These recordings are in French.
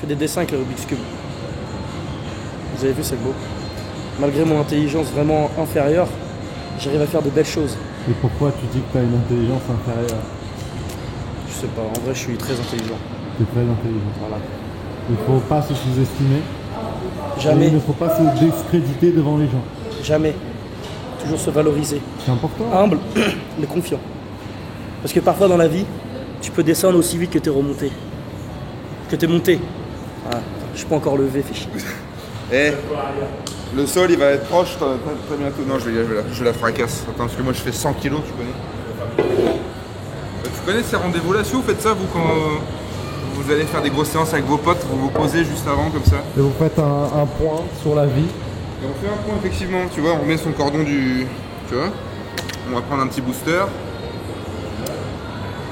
fais des dessins avec le Rubik's Cube. Vous avez vu, c'est beau. Malgré mon intelligence vraiment inférieure, j'arrive à faire de belles choses. Et pourquoi tu dis que tu as une intelligence inférieure? Je sais pas, en vrai je suis très intelligent. Tu es très intelligent. Voilà. Il ne faut pas se sous-estimer. Jamais. Et il ne faut pas se discréditer devant les gens. Jamais. Toujours se valoriser. C'est important. Humble, mais confiant. Parce que parfois dans la vie, tu peux descendre aussi vite que t'es remonté. Que t'es monté. Ah, je suis pas encore levé, fais chier. Eh, le sol il va être proche très bientôt. Non, je la fracasse. Attends, parce que moi je fais 100 kilos, tu connais. Tu connais ces rendez-vous là? Si vous faites ça, vous, quand vous allez faire des grosses séances avec vos potes, vous vous posez juste avant comme ça. Et vous faites un point sur la vie. Et on fait un point effectivement, tu vois, on met son cordon du... Tu vois. On va prendre un petit booster.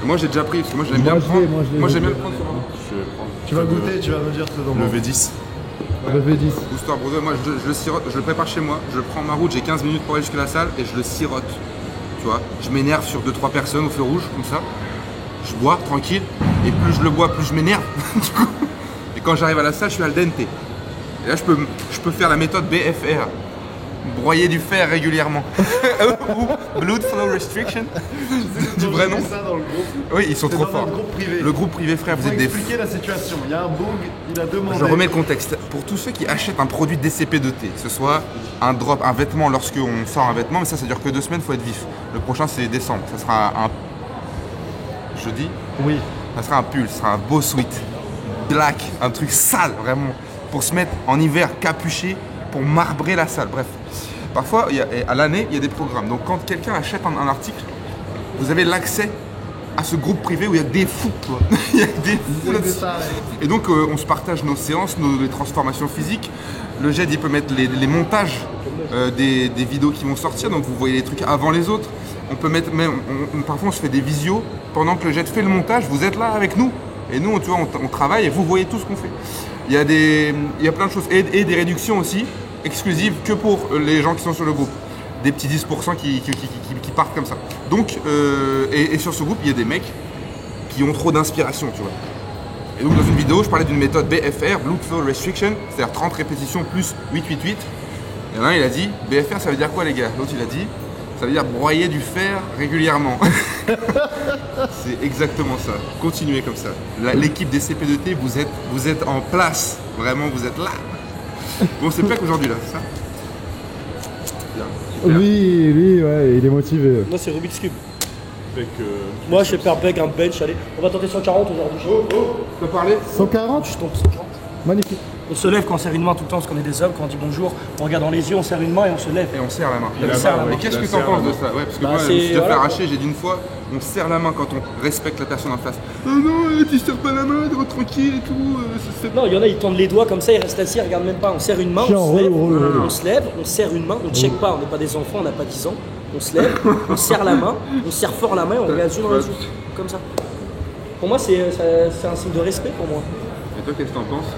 Moi j'ai déjà pris, parce que moi j'aime bien le prendre. Moi j'aime bien le prendre sur la main. Tu vas goûter, tu vas me dire ce dont. Le V10. Le V10. Booster Brother, moi je le sirote, je le prépare chez moi, je prends ma route, j'ai 15 minutes pour aller jusqu'à la salle et je le sirote. Tu vois, je m'énerve sur 2-3 personnes au feu rouge, comme ça. Je bois tranquille, et plus je le bois, plus je m'énerve. Et quand j'arrive à la salle, je suis al dente. Et là, je peux faire la méthode BFR. Broyer du fer régulièrement. Ou Blood Flow Restriction. Du vrai nom. Ça dans le groupe. Oui, ils sont trop dans forts. notre groupe privé. Le groupe privé, frère, vous êtes des fous. Expliquer la situation. Il y a un bug, il a demandé. Je remets le contexte. Pour tous ceux qui achètent un produit DCP2T, que ce soit un drop, un vêtement lorsqu'on sort un vêtement, mais ça dure que 2 semaines, il faut être vif. Le prochain, c'est décembre. Ça sera un. Jeudi. Oui. Ça sera un pull, ça sera un beau sweat. Black, un truc sale, vraiment. Pour se mettre en hiver capuché, pour marbrer la salle. Bref. Parfois, à l'année, il y a des programmes. Donc quand quelqu'un achète un article, vous avez l'accès à ce groupe privé où il y a des fous, quoi. Il y a des fous là-dessus. Et donc on se partage nos séances, les transformations physiques. Le GED, il peut mettre les montages des vidéos qui vont sortir, donc vous voyez les trucs avant les autres. On peut mettre même, parfois on se fait des visios pendant que le GED fait le montage, vous êtes là avec nous. Et nous, tu vois, on travaille et vous voyez tout ce qu'on fait. Il y a plein de choses et des réductions aussi exclusives que pour les gens qui sont sur le groupe. Des petits 10% qui partent comme ça. Donc, et sur ce groupe, il y a des mecs qui ont trop d'inspiration, tu vois. Et donc dans une vidéo, je parlais d'une méthode BFR, Blood Flow Restriction, c'est-à-dire 30 répétitions plus 8-8-8. Il y en a un, il a dit, BFR, ça veut dire quoi les gars? L'autre, il a dit, ça veut dire broyer du fer régulièrement. C'est exactement ça. Continuez comme ça. L'équipe des CP2T, vous êtes en place. Vraiment, vous êtes là. Bon, c'est Pec aujourd'hui là, c'est ça? Bien. Super. Lui, ouais, il est motivé. Moi c'est Rubik's Cube. Moi je vais faire Peg un bench, allez. On va tenter 140 aujourd'hui. Tu peux parler? 140. Je tente 140. Magnifique. On se lève quand on serre une main tout le temps parce qu'on est des hommes, quand on dit bonjour, on regarde dans les yeux, on serre une main et on se lève. Et on serre la main. Et on serre la main. Et qu'est-ce que tu en penses de ça? Ouais, parce que Bah, moi, je me suis déjà fait voilà. arracher, j'ai dit une fois, on serre la main quand on respecte la personne en face. Oh non, tu serres pas la main, tranquille et tout. Non, il y en a, ils tendent les doigts comme ça, ils restent assis, ils regardent même pas. On serre une main, Chiant, on se lève, on serre une main, on ne check pas, on n'est pas des enfants, on n'a pas 10 ans. On se lève, on serre la main, on serre fort la main et on regarde yeux dans les yeux. Comme ça. Pour moi, c'est un signe de respect pour moi. Et toi, qu'est-ce que t'en penses?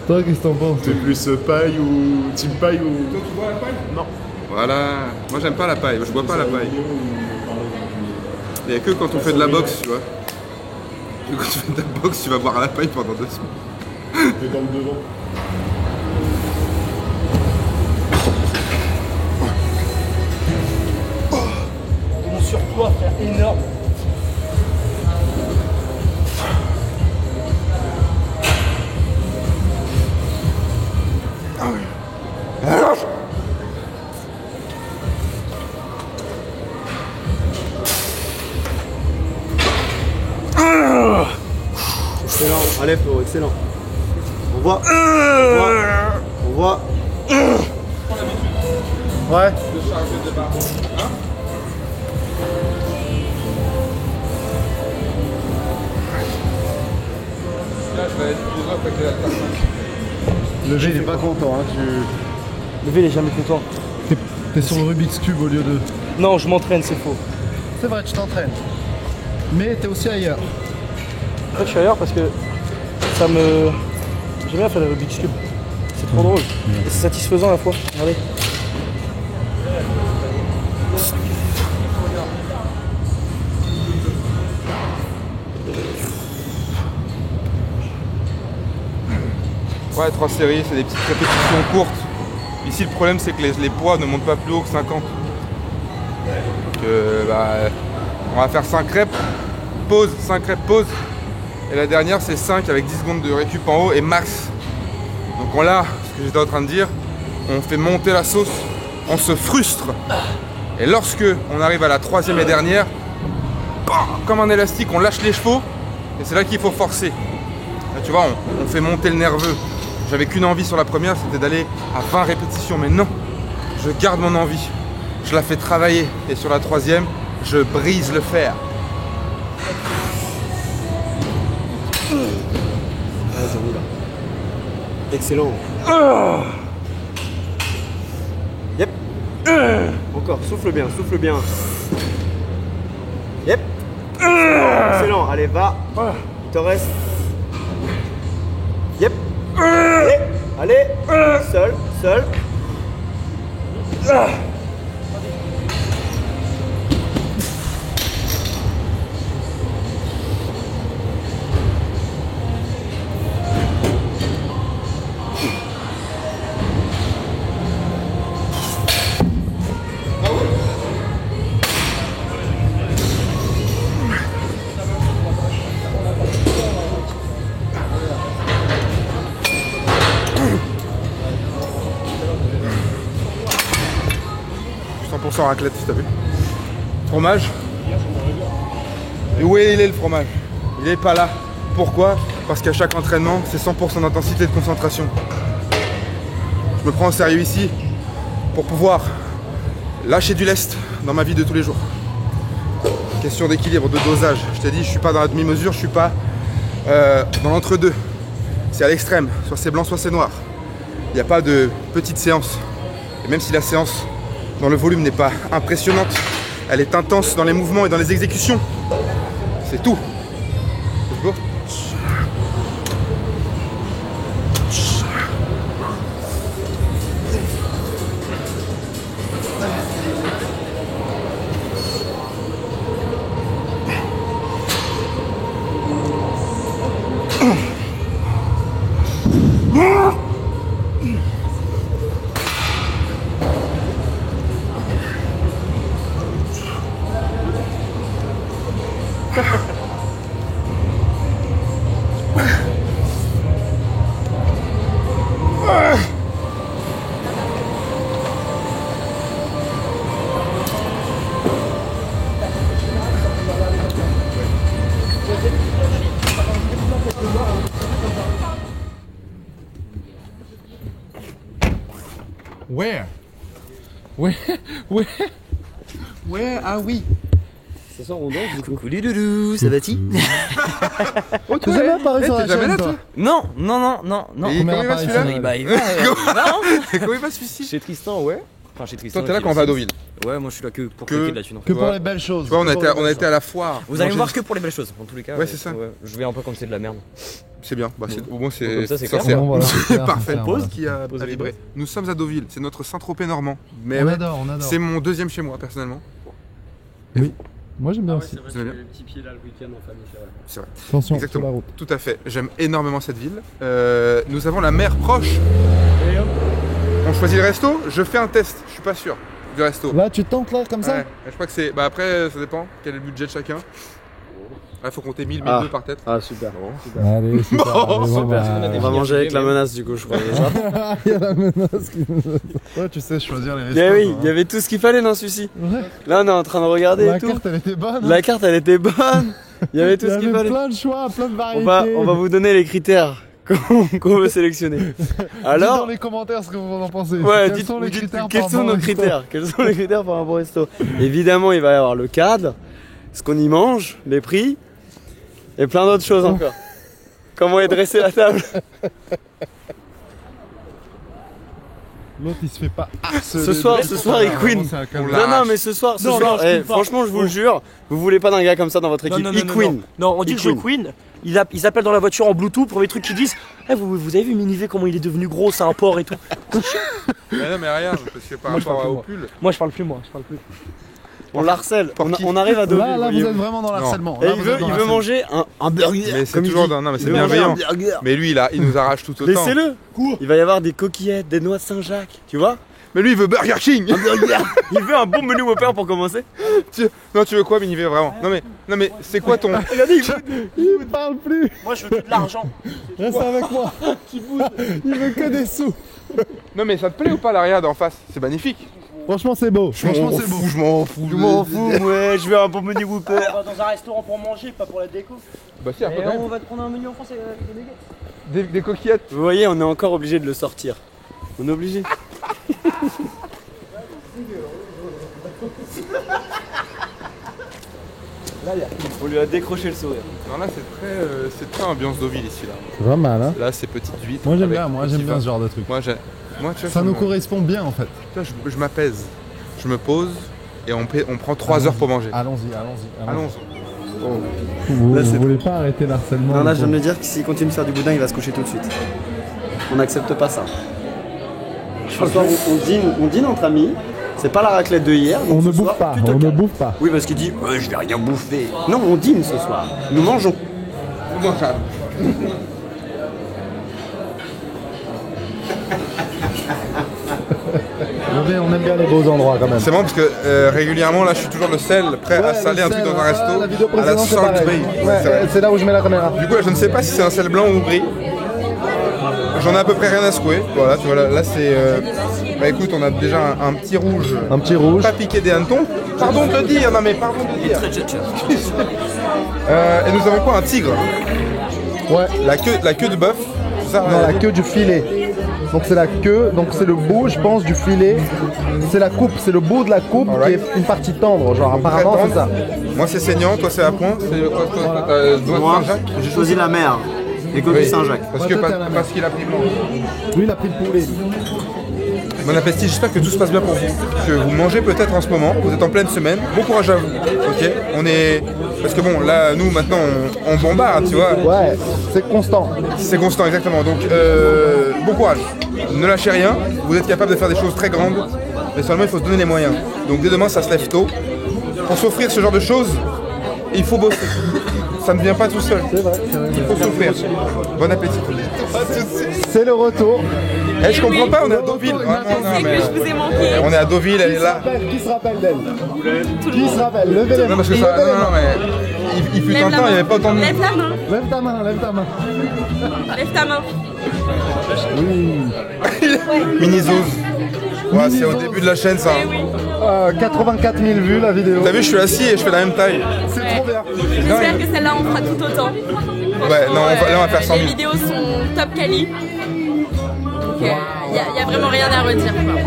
Toi, qu'est-ce que t'en penses? T'es plus paille ou team paille ou. Toi, tu bois la paille? Non. Voilà. Moi, j'aime pas la paille, je bois pas la paille. Il n'y a que quand on fait de la boxe, tu vois. Que quand tu fais de la boxe, tu vas boire à la paille pendant 2 semaines. T'es dans le devant. Mon surpoids, frère, énorme. Excellent, allez Flo, excellent. On voit. On voit. Ouais. De charger des barres. Hein? Là, je vais être plus off avec les alternances. Le G, il est pas content. Hein, Le V, il est jamais content. T'es sur le Rubik's Cube au lieu de. Non, je m'entraîne, c'est faux. C'est vrai, tu t'entraînes. Mais t'es aussi ailleurs. En fait, je suis ailleurs parce que ça me. J'aime bien faire le Rubik's Cube. C'est trop drôle. Et c'est satisfaisant à la fois. Regardez. Ouais, 3 séries, c'est des petites répétitions courtes. Ici, le problème, c'est que les poids ne montent pas plus haut que 50. Donc, on va faire 5 reps, pause, 5 reps, pause. Et la dernière, c'est 5 avec 10 secondes de récup en haut et max. Donc là, ce que j'étais en train de dire, on fait monter la sauce, on se frustre. Et lorsque on arrive à la 3e et dernière, bam, comme un élastique, on lâche les chevaux. Et c'est là qu'il faut forcer. Là, tu vois, on fait monter le nerveux. J'avais qu'une envie sur la première, c'était d'aller à 20 répétitions. Mais non, je garde mon envie. Je la fais travailler. Et sur la 3e, je brise le fer. Vas-y, on y va. Excellent. Yep. Encore, souffle bien, souffle bien. Yep. Excellent, allez, va. Il te reste. Yep. Allez, seul, seul. Sans raclette, t'as vu. Fromage. Et où il est le fromage? Il est pas là. Pourquoi? Parce qu'à chaque entraînement, c'est 100% d'intensité et de concentration. Je me prends au sérieux ici pour pouvoir lâcher du lest dans ma vie de tous les jours. Question d'équilibre, de dosage. Je t'ai dit, je suis pas dans la demi-mesure, je suis pas dans l'entre-deux. C'est à l'extrême, soit c'est blanc, soit c'est noir. Il n'y a pas de petite séance. Et même si la séance dans le volume n'est pas impressionnante, elle est intense dans les mouvements et dans les exécutions. C'est tout. Let's go. Where are we? Ce soir on danse du coup. Coucou les loulous, ça va-t-il? Tu jamais apparu sur la t'es jamais chaîne, là, toi? toi? Non, non, non, non, non. Et comment il va celui-là? Il va, Comment il va celui-ci? Chez Tristan, ouais. Enfin, chez Tristan. Toi, t'es là quand on va à Deauville. Ouais, moi je suis là que pour Que- claquer de la thune. Que Ouais. pour les belles choses. Tu vois, on a été à la foire. Vous allez me Non, voir que pour les belles choses, en tous les cas. Ouais, c'est ça. Je vais un peu comme c'est de la merde. C'est bien, bah, au moins c'est Comme ça, c'est clair. sincère. Bon, voilà, C'est parfait. clair, Pause voilà. qui a Pause vibré. Nous sommes à Deauville, c'est notre Saint-Tropez normand. Mais On ouais, adore, on adore. c'est mon deuxième chez moi personnellement. Oui, moi j'aime bien aussi. Vous aimez bien? Le petit pied là le week-end en famille, c'est vrai. C'est vrai. Attention, sur la Exactement. route. Tout à fait. J'aime énormément cette ville. Nous avons la mer proche. On choisit le resto. Je fais un test. Je suis pas sûr du resto. Là, tu tentes là, comme ça? Ouais. Je crois que c'est. Bah après, ça dépend. Quel est le budget de chacun. Il faut compter 1000, 1002 par tête. Ah super. Allez, super. Bon, allez, bon, super. bah, On va manger avec la menace du coup je crois déjà. Il y a la menace qui nous attend. Toi, tu sais choisir les restos. Mais oui, toi, hein. il y avait tout ce qu'il fallait dans celui-ci. Ouais. Là on est en train de regarder La et tout. carte, elle était bonne. hein. La carte elle était bonne. Il y avait tout Il y ce qu'il avait fallait. plein de choix, plein de variétés. On va vous donner les critères qu'on veut sélectionner. Dites dans Alors, les commentaires ce que vous en pensez. ouais, Quels sont les dites critères quels par sont rapport nos au resto? critères? Quels sont les critères par rapport au resto? Évidemment, il va y avoir le cadre, ce qu'on y mange, les prix, et plein d'autres choses encore. Comment est dressée la table? L'autre il se fait pas harceler. Ce soir, il queen. C'est un On câble. l'a- Non, mais ce soir, Non, non, je queen pas. franchement, je vous le jure, vous voulez pas d'un gars comme ça dans votre équipe. Non, Il queen. Non, on dit Il que je queen. Ils appellent dans la voiture en Bluetooth pour les trucs qu'ils disent. Eh, vous avez vu Minivé comment il est devenu gros, c'est un porc et tout. Mais non, mais rien, parce que par Moi, je rapport parle au plus, pull. Moi je parle plus, moi je parle plus. On l'harcèle. Pour qui On arrive à Deauville. Là, vous voyez-vous. êtes vraiment dans l'harcèlement. Et Là, il vous êtes veut, dans il veut l'harcèlement. manger un burger. Mais c'est comme il toujours dit. dans- non, mais c'est Il veut manger bienveillant. un burger. Mais lui, il nous arrache tout autant. Laissez-le. Il va y avoir des coquillettes, des noix de Saint-Jacques. Tu vois? Mais lui, il veut Burger King. Un burger. Il veut un bon menu Whopper pour commencer. Non, tu veux quoi, Minivé, vraiment? Non, mais c'est quoi ton. Regardez, Il ne parle plus. Moi, je veux que de l'argent. Reste avec moi. Il veut que des sous. Non, mais ça te plaît ou pas, l'arrière d'en face? C'est magnifique. Franchement, c'est beau. Franchement, c'est beau. Je m'en fous. je m'en fous, ouais, je veux un bon menu Whopper. On va dans un restaurant pour manger, pas pour la déco. Bah, si, un peu Et quand même. on va te prendre un menu en français avec des nuggets. Des coquillettes. Vous voyez, on est encore obligé de le sortir. On est obligé. On lui a décroché le sourire. Non, là, c'est très ambiance Deauville ici, là. C'est pas mal, hein. Là, c'est petites huîtres. Moi, j'aime avec bien. Moi, petit j'aime bien vin. ce genre de truc. Moi, tu vois, Ça nous me- correspond bien, en fait. tu vois, je m'apaise. Je me pose et on prend 3 heures pour manger. Allons-y. Allons. Vous, Là, vous c'est- voulez pas arrêter l'harcèlement? Non, là, je du viens de coup. me dire que s'il continue de faire du boudin, il va se coucher tout de suite. On n'accepte pas ça. Ce soir, on dîne entre amis. C'est pas la raclette de hier. donc On ne ce soir, bouffe pas. tu te On ne calmes. bouffe pas. Oui, parce qu'il dit je vais rien bouffer. Non, on dîne ce soir. Nous mangeons. On aime bien les beaux endroits quand même. C'est bon parce que régulièrement, là, je suis toujours le sel, prêt à saler un truc dans un resto. La vidéo à la précédente, c'est Salt pareil. Bay. Ouais, C'est vrai. c'est là où je mets la caméra. Du coup, là, je ne sais pas si c'est un sel blanc ou gris. J'en ai à peu près rien à secouer. Voilà, tu vois, là c'est. Bah écoute, on a déjà un petit rouge. Un petit rouge. Pas piqué des hannetons. Pardon de le dire, non mais pardon de le dire. Et nous avons quoi? Un tigre. Ouais. La queue de bœuf. C'est ça, Non, ouais. la queue du filet. Donc c'est la queue, donc c'est le bout, je pense, du filet. C'est la coupe, c'est le bout de la coupe Alright. qui est une partie tendre, genre Donc, apparemment très c'est ça. tendre. Moi c'est saignant, toi c'est à point. C'est quoi toi, doigt de Moi, Saint-Jacques. j'ai choisi la mer. Les coquilles Oui, Saint-Jacques. Parce Ouais, que toi, t'es à la mer. parce qu'il a pris blanc. Lui il a pris le poulet. Bon appétit, j'espère que tout se passe bien pour vous. Que vous mangez peut-être en ce moment, vous êtes en pleine semaine. Bon courage à vous. Ok. On est. Parce que bon, là, nous maintenant, on bombarde, tu vois. Ouais, c'est constant. C'est constant, exactement. Donc, bon courage. Ne lâchez rien. Vous êtes capable de faire des choses très grandes. Mais seulement, il faut se donner les moyens. Donc, dès demain, ça se lève tôt. Pour s'offrir ce genre de choses, il faut bosser. Ça ne vient pas tout seul. C'est vrai, c'est vrai. Il faut s'offrir. Bon appétit. C'est le retour. Eh, je comprends pas, on est à Deauville. Vraiment, non, mais- Je vous ai manqué. On est à Deauville, elle est là. Qui se rappelle d'elle? Qui se rappelle? Levez les mains. Non, parce que ça. Non, non, mais. Il fut un temps, il n'y avait pas autant de monde. Lève la main. Lève ta main, lève ta main. Lève ta main. Mini-zose. Ouais, c'est au début de la chaîne, ça. Eh oui. 84 000 vues la vidéo. T'as vu, je suis assis et je fais la même taille. C'est Ouais. trop bien. J'espère que celle-là on fera tout autant. Ouais, non, là, on va faire 100 000. Les vidéos sont top quali. Donc y a vraiment rien à redire. quoi.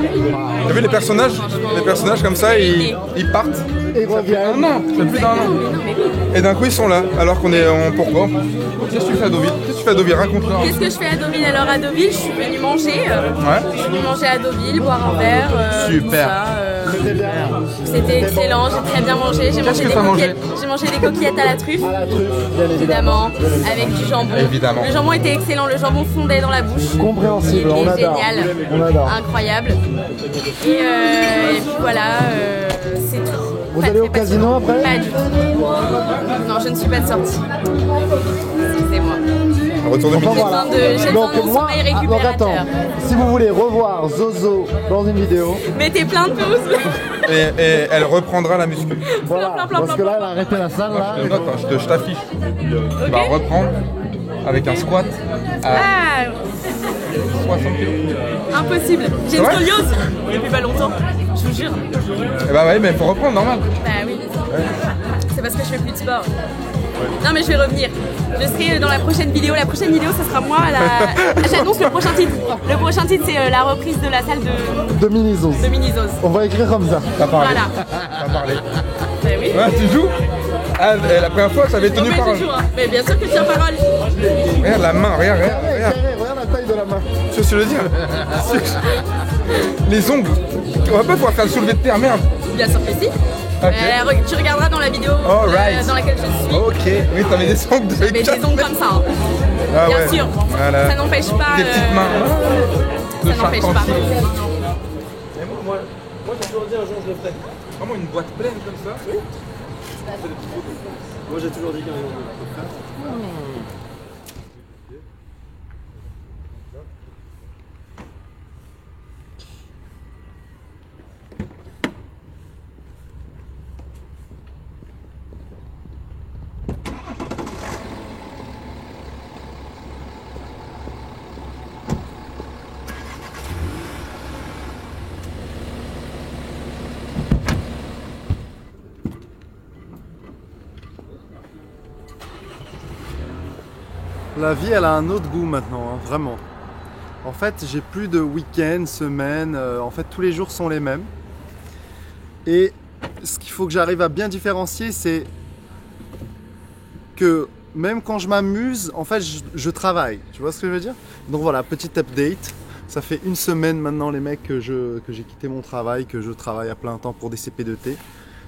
T'as vu les personnages comme ça, ils partent. Et revient. Un an, c'est plus d'un an. Et d'un coup ils sont là, alors qu'on est en pourquoi? Qu'est-ce que tu fais à Deauville? Qu'est-ce que tu fais à Deauville? Raconte-moi. Qu'est-ce que je fais à Deauville? Alors à Deauville, je suis venue manger. Ouais. Je suis venue manger à Deauville, boire un verre. Super. Tout ça, c'était excellent, j'ai très bien mangé. J'ai mangé, que t'as mangé j'ai mangé des coquillettes à la truffe. À la truffe, bien évidemment. Évidemment, avec du jambon. Évidemment. Le jambon était excellent, le jambon fondait dans la bouche. Compréhensible, Il on est adore. génial, On adore. incroyable. Et puis voilà, c'est tout. Vous Pas allez au très casino passionnant. après? Pas du tout. Non, je ne suis pas de sortie. Excusez-moi. Retour de Enfin midi. voilà. j'ai besoin Donc de mon moi, sommeil donc récupérateur. attends, si vous voulez revoir Zozo dans une vidéo, Mettez plein de pouces. Et elle reprendra la muscu. voilà, plein, parce que là elle a arrêté la salle là. Je te note, hein, je t'affiche. Tu vas reprendre avec un squat à Ah, 60 kg. impossible. J'ai une Ouais. scoliose depuis pas longtemps. Je vous jure. Eh bah ouais, mais faut reprendre normal. Bah oui. C'est parce que je fais plus de sport. Non mais je vais revenir. Je serai dans la prochaine vidéo. La prochaine vidéo, ce sera moi à la... J'annonce le prochain titre. Le prochain titre, c'est la reprise de la salle De Minizos. de Minizos. On va écrire comme ça. T'as parlé. Voilà. T'as parlé. Bah oui. Ouais, tu joues? Ah, la première fois, ça avait Bon, tenu mais parole. je joue, hein. Mais bien sûr que je tiens parole. Regarde la main, regarde. Regarde la taille de la main. Tu vois ce que je veux dire? Les ongles. On va pas pouvoir faire le soulevé de terre, merde. Bien sûr que si. Ok. Tu regarderas dans la vidéo Alright. dans laquelle je suis. Ok, oui, t'avais des ongles de J'avais des ongles comme ça. Hein. Ah Bien ouais. sûr. Voilà. Ça n'empêche pas. Des petites mains. De Ça n'empêche pas. charpentier. Moi, j'ai toujours dit un jour je le ferai. vraiment une boîte pleine comme ça. Moi j'ai toujours dit qu'un jour. La vie, elle a un autre goût maintenant, hein, vraiment. En fait, j'ai plus de week-ends, semaines, en fait, tous les jours sont les mêmes. Et ce qu'il faut que j'arrive à bien différencier, c'est que même quand je m'amuse, en fait, je travaille. Tu vois ce que je veux dire? Donc voilà, petit update. Ça fait une semaine maintenant, les mecs, que j'ai quitté mon travail, que je travaille à plein temps pour des CP2T.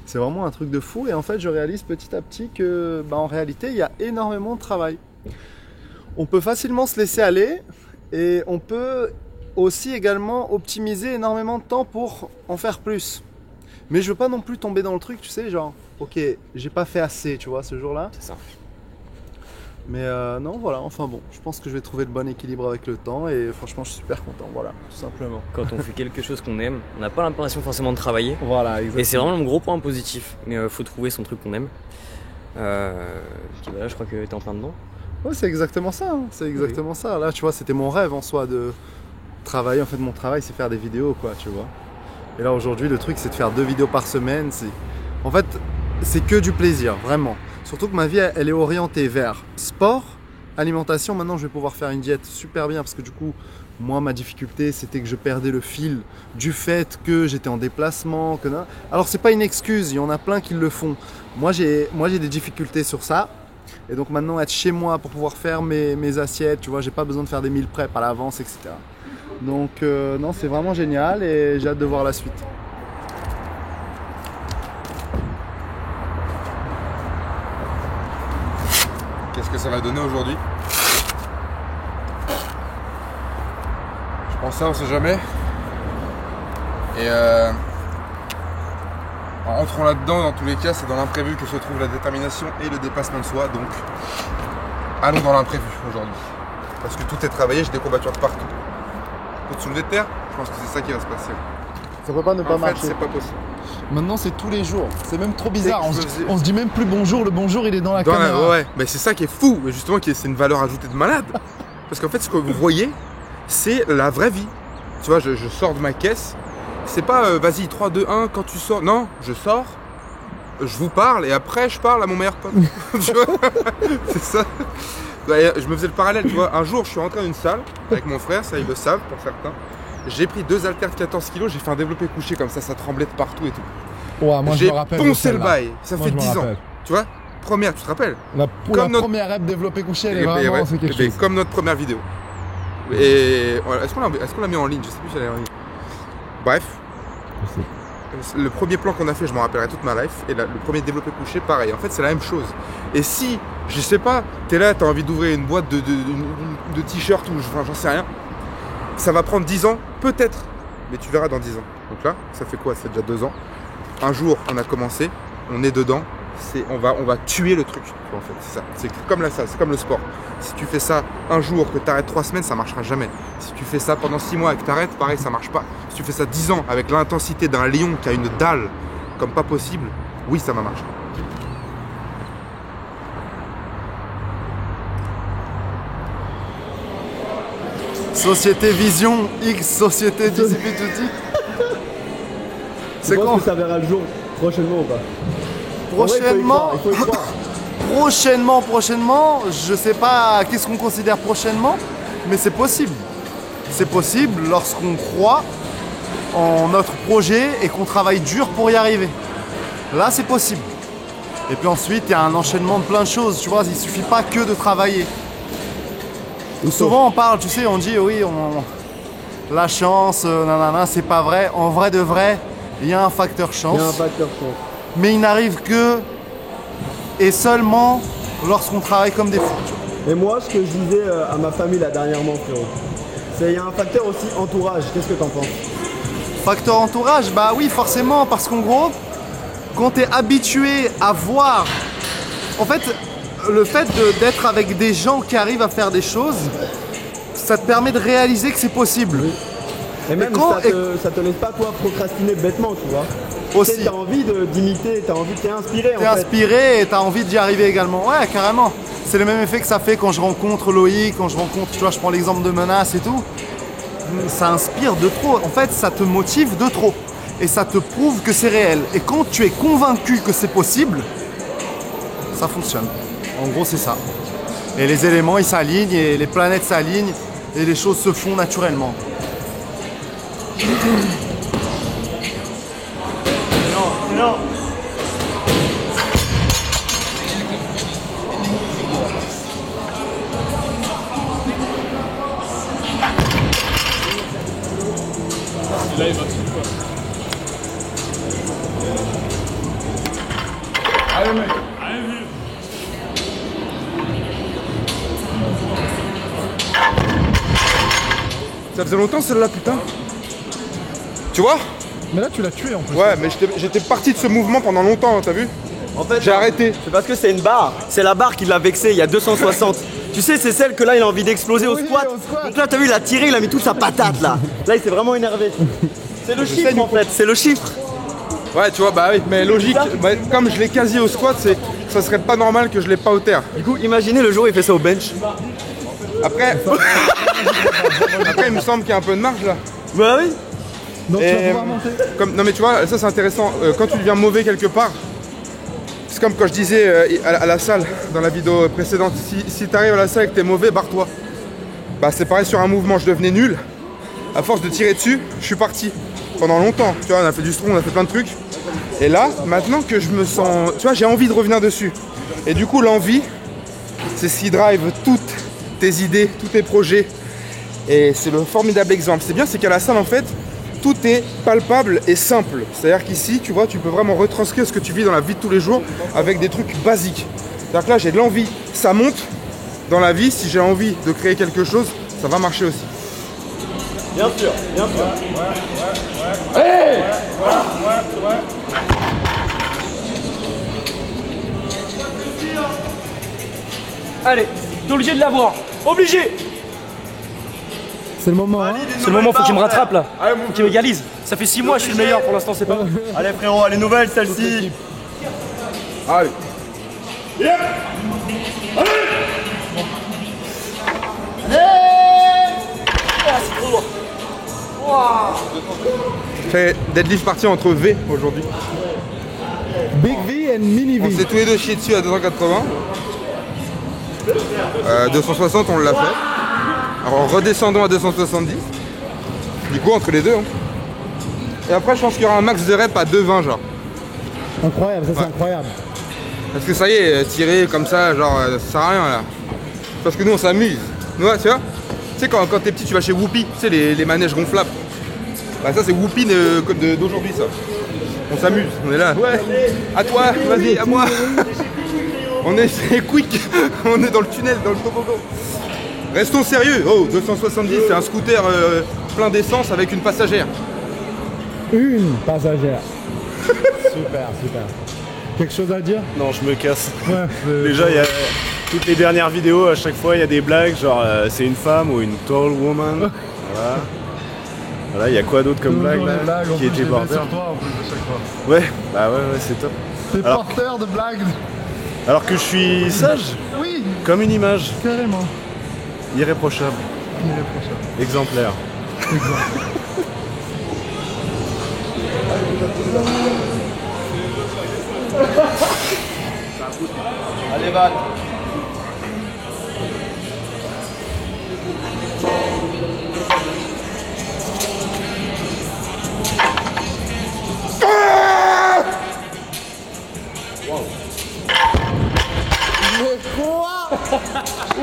C'est vraiment un truc de fou. Et en fait, je réalise petit à petit que, en réalité, il y a énormément de travail. On peut facilement se laisser aller et on peut aussi également optimiser énormément de temps pour en faire plus. Mais je veux pas non plus tomber dans le truc, tu sais, genre, ok, j'ai pas fait assez, tu vois, ce jour-là. C'est ça. Mais non, voilà, enfin bon, je pense que je vais trouver le bon équilibre avec le temps et franchement, je suis super content, voilà, tout simplement. Quand on fait quelque chose qu'on aime, on n'a pas l'impression forcément de travailler. Voilà, exactement. Et c'est vraiment mon gros point positif. Mais faut trouver son truc qu'on aime. Puis voilà, je crois que t'es en plein dedans. Ouais, c'est exactement ça, hein. C'est exactement ça. Là, tu vois, c'était mon rêve en soi de travailler. En fait, mon travail, c'est faire des vidéos, quoi, tu vois. Et là, aujourd'hui, le truc, c'est de faire 2 vidéos par semaine. En fait, c'est que du plaisir, vraiment. Surtout que ma vie, elle est orientée vers sport, alimentation. Maintenant, je vais pouvoir faire une diète super bien parce que du coup, moi, ma difficulté, c'était que je perdais le fil du fait que j'étais en déplacement. Alors, c'est pas une excuse, il y en a plein qui le font. Moi, j'ai des difficultés sur ça. Et donc maintenant être chez moi pour pouvoir faire mes assiettes, tu vois, j'ai pas besoin de faire des meal prep à l'avance, etc. Donc non, c'est vraiment génial et j'ai hâte de voir la suite. Qu'est-ce que ça va donner aujourd'hui? Je pense ça, on sait jamais. Et entrons là-dedans, dans tous les cas, c'est dans l'imprévu que se trouve la détermination et le dépassement de soi. Donc, allons dans l'imprévu aujourd'hui. Parce que tout est travaillé, j'ai des courbatures de partout. Pour te soulever de terre, je pense que c'est ça qui va se passer. Ça peut pas ne pas marcher. En fait, c'est pas possible. Maintenant, c'est tous les jours. C'est même trop bizarre. On se dit même plus bonjour. Le bonjour, il est dans la caméra. Ouais, mais c'est ça qui est fou. Mais justement, c'est une valeur ajoutée de malade. Parce qu'en fait, ce que vous voyez, c'est la vraie vie. Tu vois, je sors de ma caisse. C'est pas vas-y 3, 2, 1 quand tu sors. Non, je sors, je vous parle et après je parle à mon meilleur pote. Tu vois, c'est ça. Je me faisais le parallèle, tu vois. Un jour, je suis rentré dans une salle avec mon frère, ça ils le savent pour certains. J'ai pris 2 haltères de 14 kg, j'ai fait un développé couché comme ça tremblait de partout et tout. Ouais, moi, j'ai poncé le bail, ça fait 10 ans. Tu vois, première, tu te rappelles? La première rep développé couché, elle est vraiment, c'est quelque chose. Comme notre première vidéo. Et est-ce qu'on l'a mis en ligne? Je sais plus si elle est en ligne. Bref, le premier plan qu'on a fait, je m'en rappellerai toute ma life. Et le premier développé couché, pareil. En fait, c'est la même chose. Et si, je sais pas, t'es là, t'as envie d'ouvrir une boîte de t-shirts ou j'en sais rien, ça va prendre 10 ans, peut-être. Mais tu verras dans 10 ans. Donc là, ça fait quoi? Ça fait déjà 2 ans. Un jour, on a commencé, on est dedans. On va tuer le truc. En fait, c'est ça. C'est comme c'est comme le sport. Si tu fais ça un jour, que tu arrêtes 3 semaines, ça marchera jamais. Si tu fais ça pendant 6 mois et que tu arrêtes, pareil, ça marche pas. Si tu fais ça 10 ans avec l'intensité d'un lion qui a une dalle comme pas possible, oui, ça va marcher. Société Vision X, Société Disipituti. C'est quand ça verra le jour prochainement ou pas? Prochainement, il faut y croire. Prochainement, je sais pas qu'est-ce qu'on considère prochainement, mais c'est possible. C'est possible lorsqu'on croit en notre projet et qu'on travaille dur pour y arriver. Là, c'est possible. Et puis ensuite, il y a un enchaînement de plein de choses, tu vois, il suffit pas que de travailler. Souvent, on parle, tu sais, on dit, oui, la chance, nanana, c'est pas vrai. En vrai de vrai, il y a un facteur chance. Il y a un facteur chance. Mais il n'arrive que et seulement lorsqu'on travaille comme des fous. Et moi, ce que je disais à ma famille là dernièrement, frérot, c'est qu'il y a un facteur aussi entourage. Qu'est-ce que t'en penses? Facteur entourage, bah oui, forcément, parce qu'en gros, quand tu es habitué à voir, en fait, le fait d'être avec des gens qui arrivent à faire des choses, ça te permet de réaliser que c'est possible. Oui. Et même ça te laisse pas toi procrastiner bêtement, tu vois. Aussi. T'as envie d'imiter, t'as envie de t'es inspiré. T'es inspiré et t'as envie d'y arriver également. Ouais, carrément. C'est le même effet que ça fait quand je rencontre Loïc, quand je rencontre, tu vois, je prends l'exemple de Menace et tout. Ça inspire de trop. En fait, ça te motive de trop. Et ça te prouve que c'est réel. Et quand tu es convaincu que c'est possible, ça fonctionne. En gros, c'est ça. Et les éléments, ils s'alignent, et les planètes s'alignent, et les choses se font naturellement. Non. Là, il va dessus, quoi. Allez, mec. Allez, vieux. Ça faisait longtemps celle-là, putain. Tu vois? Mais là, tu l'as tué en plus. Ouais, mais j'étais parti de ce mouvement pendant longtemps, t'as vu? En fait, J'ai arrêté. c'est parce que c'est une barre. C'est la barre qui l'a vexé, il y a 260. Tu sais, c'est celle que là, il a envie d'exploser au Oui, squat. au squat. Donc là, t'as vu, il a tiré, il a mis toute sa patate là. Là, il s'est vraiment énervé. C'est le chiffre en fait, c'est le chiffre. Ouais, tu vois, bah oui, mais logique. Bah, comme je l'ai quasi au squat, ça serait pas normal que je l'ai pas au terre. Du coup, imaginez le jour où il fait ça au bench. Après, après il me semble qu'il y a un peu de marge là. Bah oui. Donc, tu vas pouvoir monter. Non mais tu vois, ça c'est intéressant. Quand tu deviens mauvais quelque part, c'est comme quand je disais à la salle dans la vidéo précédente, si tu arrives à la salle et que t'es mauvais, barre-toi. Bah c'est pareil sur un mouvement, je devenais nul. À force de tirer dessus, je suis parti. Pendant longtemps, tu vois, on a fait du strong, on a fait plein de trucs. Et là, maintenant que je me sens, tu vois, j'ai envie de revenir dessus. Et du coup, l'envie, c'est ce qui drive toutes tes idées, tous tes projets. Et c'est le formidable exemple. C'est bien, c'est qu'à la salle, en fait, tout est palpable et simple. C'est-à-dire qu'ici, tu vois, tu peux vraiment retranscrire ce que tu vis dans la vie de tous les jours avec des trucs basiques. C'est-à-dire que là, j'ai de l'envie. Ça monte dans la vie. Si j'ai envie de créer quelque chose, ça va marcher aussi. Bien sûr, bien sûr. Allez, t'es obligé de l'avoir. Obligé. C'est le moment, hein. C'est le moment, faut qu'il me rattrape là. Faut qu'il m'égalise. Ça fait 6 mois, je suis le meilleur pour l'instant, c'est pas. Allez frérot, elle est nouvelle celle-ci. Allez. Fait deadlift parti entre V aujourd'hui. Big V and Mini On V. s'est tous les deux chiés dessus à 280. 260 on l'a fait. Alors en redescendant à 270. Du coup entre les deux. Hein. Et après je pense qu'il y aura un max de rep à 220 genre. Incroyable, ça c'est incroyable. Parce que ça y est, tirer comme ça, genre ça sert à rien là. Parce que nous on s'amuse. Nous, tu vois, tu sais quand t'es petit tu vas chez Whoopi, tu sais les manèges gonflables. Bah ça c'est Whoopi d'aujourd'hui ça. On s'amuse, on est là, ouais, à toi, vas-y, à moi. C'est quick, on est dans le tunnel, dans le toboggan. Restons sérieux, oh 270 c'est un scooter plein d'essence avec une passagère. Une passagère. Super, super. Quelque chose à dire? Non, je me casse. Ouais. Déjà, il y a toutes les dernières vidéos, à chaque fois, il y a des blagues, genre c'est une femme ou une tall woman. Voilà. Voilà, il y a quoi d'autre comme blague là qui était border? sur toi en plus à chaque fois. Ouais, bah ouais, c'est top. T'es Alors- porteur de blagues. Alors que je suis sage, Oui, comme une image, carrément. irréprochable, Irréprochable. exemplaire. Allez, va.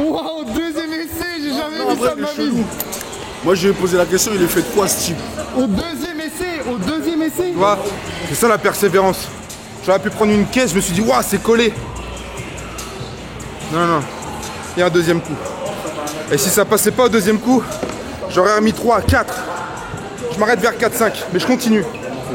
Wow, deuxième essai, j'ai jamais vu ça de ma vie. Moi, je lui ai posé la question, il est fait de quoi ce type? Au deuxième essai. Tu vois, c'est ça la persévérance. J'aurais pu prendre une caisse, je me suis dit, waouh, c'est collé. Non, non, il y a un deuxième coup. Et si ça passait pas au deuxième coup, j'aurais remis 3, 4. Je m'arrête vers 4, 5, mais je continue.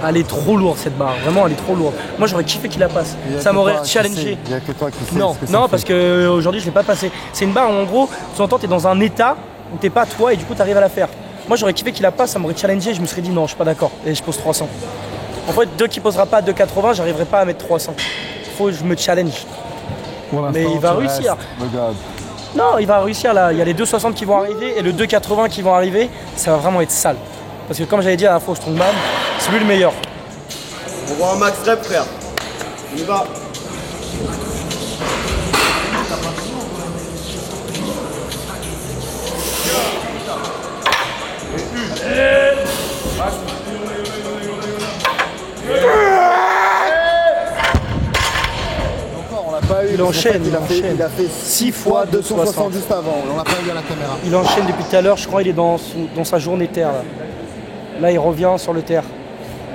Elle est trop lourde cette barre, vraiment elle est trop lourde. Moi j'aurais kiffé qu'il la passe, ça m'aurait challengé. Il y a que toi qui sais Non, ce que ça non fait. parce que aujourd'hui je l'ai pas passé. C'est une barre où en gros, tu entends, t'es dans un état où t'es pas toi et du coup t'arrives à la faire. Moi j'aurais kiffé qu'il la passe, ça m'aurait challengé, je me serais dit non, je suis pas d'accord et je pose 300. En fait, deux qui posera pas à 2,80, j'arriverai pas à mettre 300. Faut que je me challenge. Pour l'instant, Mais il va tu réussir. restes, regarde. Non, il va réussir là. Il y a les 2,60 qui vont arriver et le 2,80 qui vont arriver. Ça va vraiment être sale. Parce que comme j'avais dit à la fois au Strongman, c'est lui le meilleur. On voit un max rep, frère. On y va. Encore, on l'a pas eu. Il enchaîne, Il a fait 6 fois 260 juste avant. On l'a pas eu à la caméra. Il enchaîne depuis tout à l'heure. Je crois qu'il est dans sa journée terre. Là, il revient sur le terre.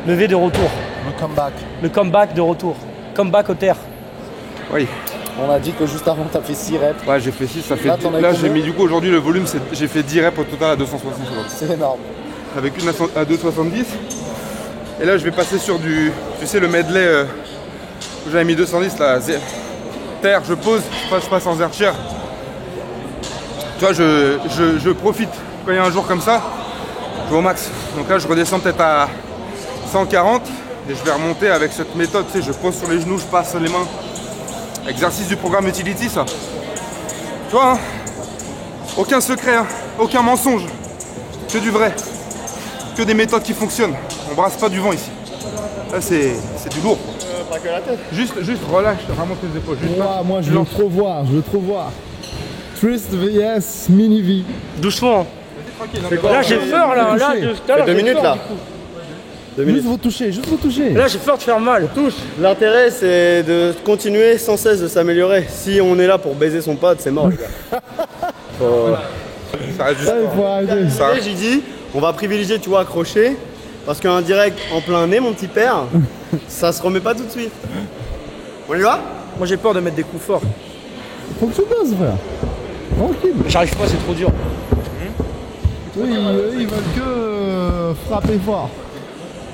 Levé de retour. Le comeback. Le comeback de retour. Comeback au terre. Oui. On a dit que juste avant, t'as fait 6 reps. Ouais, j'ai fait 6, ça fait Là, 10. t'en as Là, combien j'ai mis du coup aujourd'hui le volume, j'ai fait 10 reps au total à 260 secondes. C'est énorme. Avec une à 2,70. Et là, je vais passer sur du, tu sais, le medley où j'avais mis 210 là. Terre, je pose, je passe en zertière. Tu vois, je profite quand il y a un jour comme ça, je vais au max. Donc là, je redescends peut-être à 140 et je vais remonter avec cette méthode. Tu sais, je pose sur les genoux, je passe les mains. Exercice du programme Utility, ça. Tu vois, hein, aucun secret, hein, aucun mensonge, que du vrai, que des méthodes qui fonctionnent. On brasse pas du vent ici. Là, c'est du lourd. Pas que la tête. Juste relâche, remonte les épaules. Juste là. Moi je veux trop voir, Twist vs Mini V. Doucement. Là, j'ai peur là. Là, tout à l'heure, 2 j'ai minutes peur, là. du coup. 2 minutes. Juste vous toucher. Là, j'ai peur de faire mal. Touche. L'intérêt, c'est de continuer sans cesse de s'améliorer. Si on est là pour baiser son pote, c'est mort, les gars. Ça reste juste. Il faut arrêter. Ça- Et j'ai dit, on va privilégier, tu vois, accrocher. Parce qu'un direct en plein nez, mon petit père, ça se remet pas tout de suite. On y va? Moi, j'ai peur de mettre des coups forts. Faut que tu bosses, frère. Tranquille. J'arrive pas, c'est trop dur. Eux, ils veulent que frapper fort.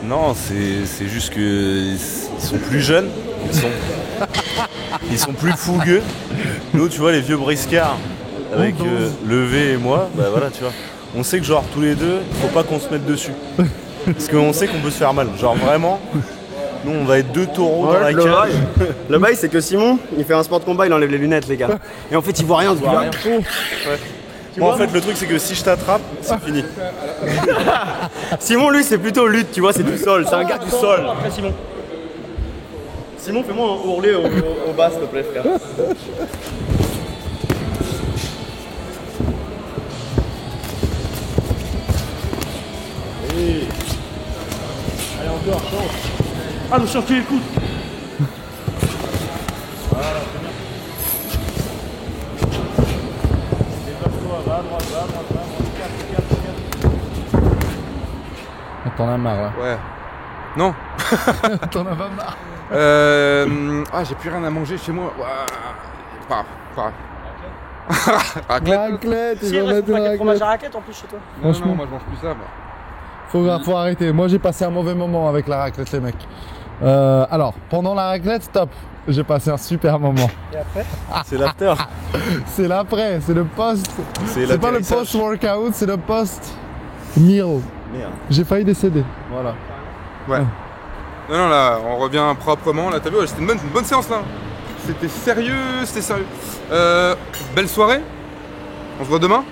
Non, c'est juste que ils sont plus jeunes, ils sont plus fougueux. Nous, tu vois, les vieux briscards, avec Levé et moi, bah voilà, tu vois. On sait que genre tous les deux, il faut pas qu'on se mette dessus. Parce qu'on sait qu'on peut se faire mal. Genre vraiment, nous on va être deux taureaux dans la le cage. bail. Le bail, c'est que Simon, il fait un sport de combat, il enlève les lunettes, les gars. Et en fait, il voit rien, tu vois. Ouais. Moi en fait le truc c'est que si je t'attrape, c'est fini. Simon, lui, c'est plutôt lutte, tu vois, c'est du sol. C'est un gars du sol. Après, Simon. Simon, fais-moi un ourler au bas, s'il te plaît, frère. Ah, nous chercher les coudes. T'en as marre là. Ouais. Non. T'en as pas marre. Ah, j'ai plus rien à manger chez moi. Pas. Raclette, Si, ils il vont reste mettre pas une de fromage à raclette. raclette en plus chez toi. Non, moi je mange plus ça. Moi. Faut arrêter. Moi j'ai passé un mauvais moment avec la raclette, les mecs. Alors, pendant la raclette, stop. J'ai passé un super moment. Et après C'est l'after. C'est l'après, c'est le post. C'est C'est pas le l'atterrissage. post-workout, c'est le post-meal. Merde. J'ai failli décéder. Voilà. Ouais. Non, là, on revient proprement. Là, t'as vu, c'était une bonne séance là. C'était sérieux. Belle soirée. On se voit demain.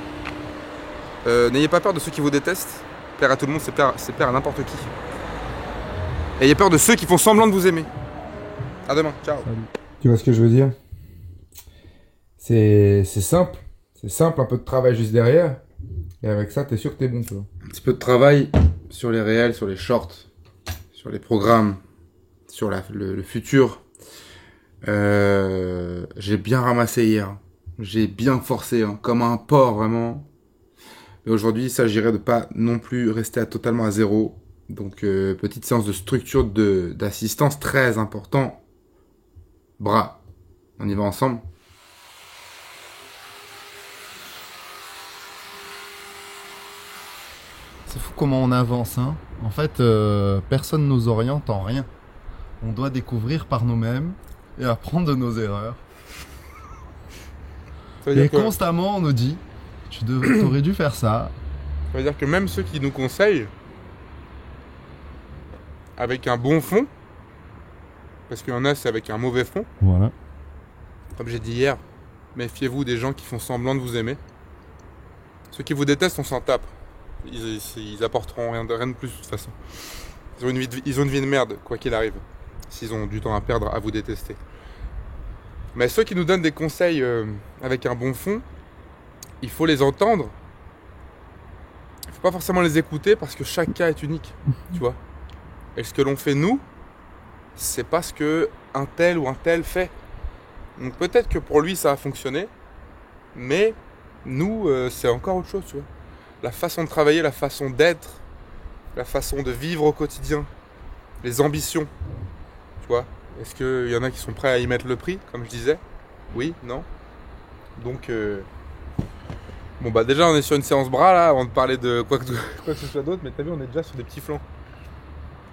N'ayez pas peur de ceux qui vous détestent. Plaire à tout le monde, c'est plaire à n'importe qui. Et ayez peur de ceux qui font semblant de vous aimer. À demain, ciao. Tu vois ce que je veux dire? C'est simple. C'est simple, un peu de travail juste derrière. Et avec ça, t'es sûr que t'es bon, tu vois. Un petit peu de travail sur les réels, sur les shorts, sur les programmes, sur le futur. J'ai bien ramassé hier. J'ai bien forcé, hein, comme un porc, vraiment. Mais aujourd'hui, il s'agirait de pas non plus rester totalement à zéro. Donc, petite séance de structure d'assistance très important. Bras. On y va ensemble. C'est fou comment on avance, hein. En fait, personne nous oriente en rien. On doit découvrir par nous-mêmes et apprendre de nos erreurs. Et constamment, on nous dit, tu aurais dû faire ça. Ça veut dire que même ceux qui nous conseillent, avec un bon fond, parce qu'il y en a, c'est avec un mauvais fond. Voilà. Comme j'ai dit hier, méfiez-vous des gens qui font semblant de vous aimer. Ceux qui vous détestent, on s'en tape. Ils apporteront rien de plus de toute façon. Ils ont une vie de merde, quoi qu'il arrive. S'ils ont du temps à perdre à vous détester. Mais ceux qui nous donnent des conseils avec un bon fond, il faut les entendre. Il ne faut pas forcément les écouter parce que chaque cas est unique. Tu vois. Et ce que l'on fait nous, c'est pas ce que un tel ou un tel fait. Donc peut-être que pour lui ça a fonctionné, mais nous c'est encore autre chose, tu vois. La façon de travailler, la façon d'être, la façon de vivre au quotidien, les ambitions, tu vois. Est-ce qu'il y en a qui sont prêts à y mettre le prix, comme je disais? Oui, non. Donc bon bah déjà on est sur une séance bras là, avant de parler de quoi que ce soit d'autre, mais t'as vu on est déjà sur des petits flancs.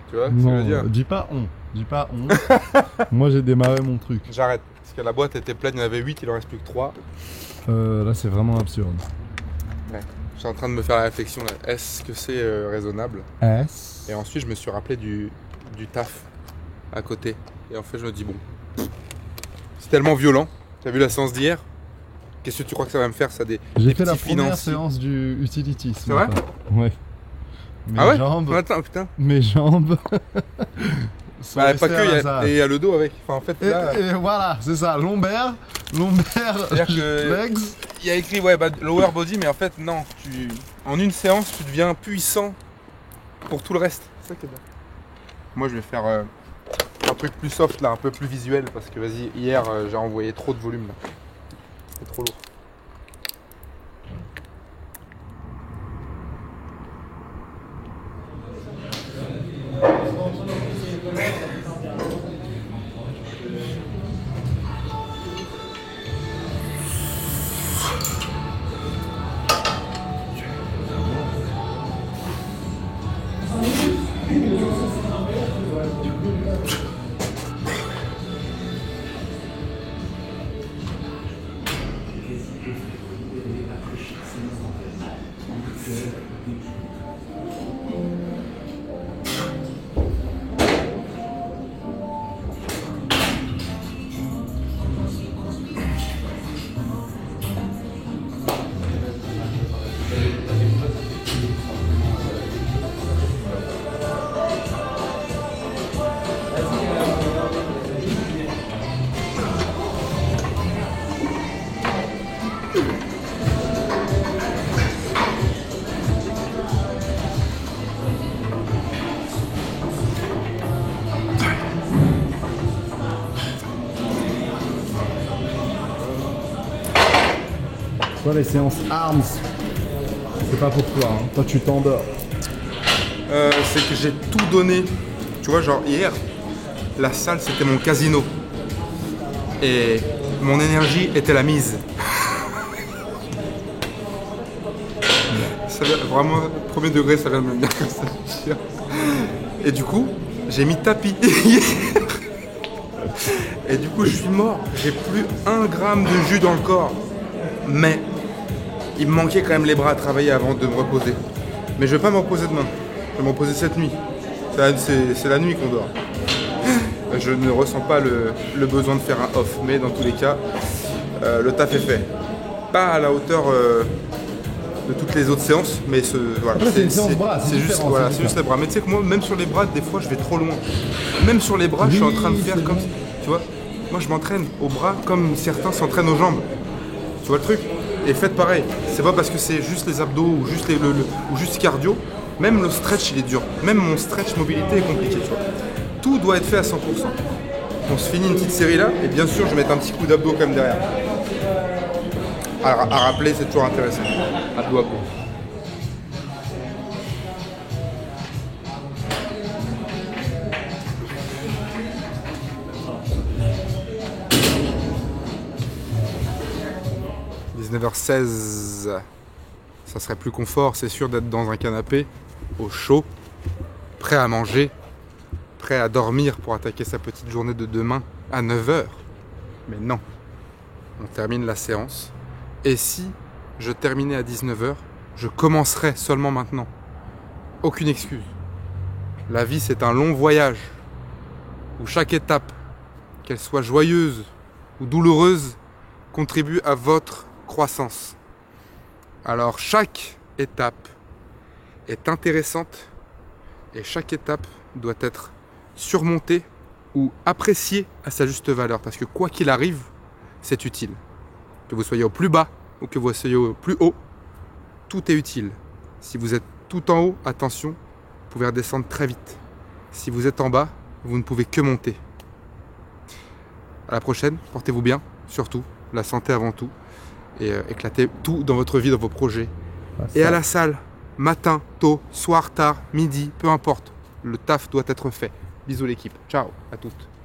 Tu vois ce que je veux dire? Dis pas on. Moi j'ai démarré mon truc. J'arrête. Parce que la boîte était pleine, il y en avait 8, il en reste plus que 3. Là c'est vraiment absurde. Ouais. Je suis en train de me faire la réflexion là. Est-ce que c'est raisonnable? Et ensuite je me suis rappelé du taf à côté. Et en fait je me dis bon, c'est tellement violent. T'as vu la séance d'hier? Qu'est-ce que tu crois que ça va me faire ça J'ai fait la première séance du Utility. C'est vrai? Ouais. Mes jambes. Attends, putain. Mes jambes. Bah, pas que, il y a le dos avec. Enfin, en fait, là... et voilà, c'est ça, lombaire, legs. Il y a écrit lower body, mais en fait, non. En une séance, tu deviens puissant pour tout le reste. C'est ça qui est bien. Moi, je vais faire un truc plus soft, là, un peu plus visuel, parce que, vas-y, hier, j'ai envoyé trop de volume, là. C'est trop lourd. Toi, les séances arms, c'est pas pour toi, hein. Toi tu t'endors. C'est que j'ai tout donné. Tu vois, genre hier, la salle c'était mon casino. Et mon énergie était la mise. Ça vient, vraiment, premier degré, ça vient de me venir comme ça. Et du coup, j'ai mis tapis hier. Et du coup, je suis mort. J'ai plus 1 gramme de jus dans le corps. Mais il me manquait quand même les bras à travailler avant de me reposer. Mais je vais pas me reposer demain. Je vais me reposer cette nuit. C'est la nuit qu'on dort. Je ne ressens pas le besoin de faire un off. Mais dans tous les cas, le taf est fait. Pas à la hauteur de toutes les autres séances. Mais voilà, c'est juste les bras. Mais tu sais que moi, même sur les bras, des fois, je vais trop loin. Même sur les bras, je suis en train de faire comme... Tu vois, moi, je m'entraîne aux bras comme certains s'entraînent aux jambes. Tu vois le truc? Et faites pareil. C'est pas parce que c'est juste les abdos ou juste ou juste cardio. Même le stretch il est dur. Même mon stretch mobilité est compliqué, tu vois. Tout doit être fait à 100%. On se finit une petite série là et bien sûr je vais mettre un petit coup d'abdos comme derrière. À rappeler, c'est toujours intéressant. Abdos. 19h16, ça serait plus confort, c'est sûr d'être dans un canapé, au chaud, prêt à manger, prêt à dormir pour attaquer sa petite journée de demain à 9h. Mais non, on termine la séance. Et si je terminais à 19h, je commencerais seulement maintenant. Aucune excuse. La vie, c'est un long voyage où chaque étape, qu'elle soit joyeuse ou douloureuse, contribue à votre croissance. Alors chaque étape est intéressante et chaque étape doit être surmontée ou appréciée à sa juste valeur. Parce que quoi qu'il arrive, c'est utile. Que vous soyez au plus bas ou que vous soyez au plus haut, tout est utile. Si vous êtes tout en haut, attention, vous pouvez redescendre très vite. Si vous êtes en bas, vous ne pouvez que monter. À la prochaine, portez-vous bien, surtout, la santé avant tout, et éclatez tout dans votre vie, dans vos projets. Et à la salle, matin, tôt, soir, tard, midi, peu importe, le taf doit être fait. Bisous l'équipe, ciao à toutes.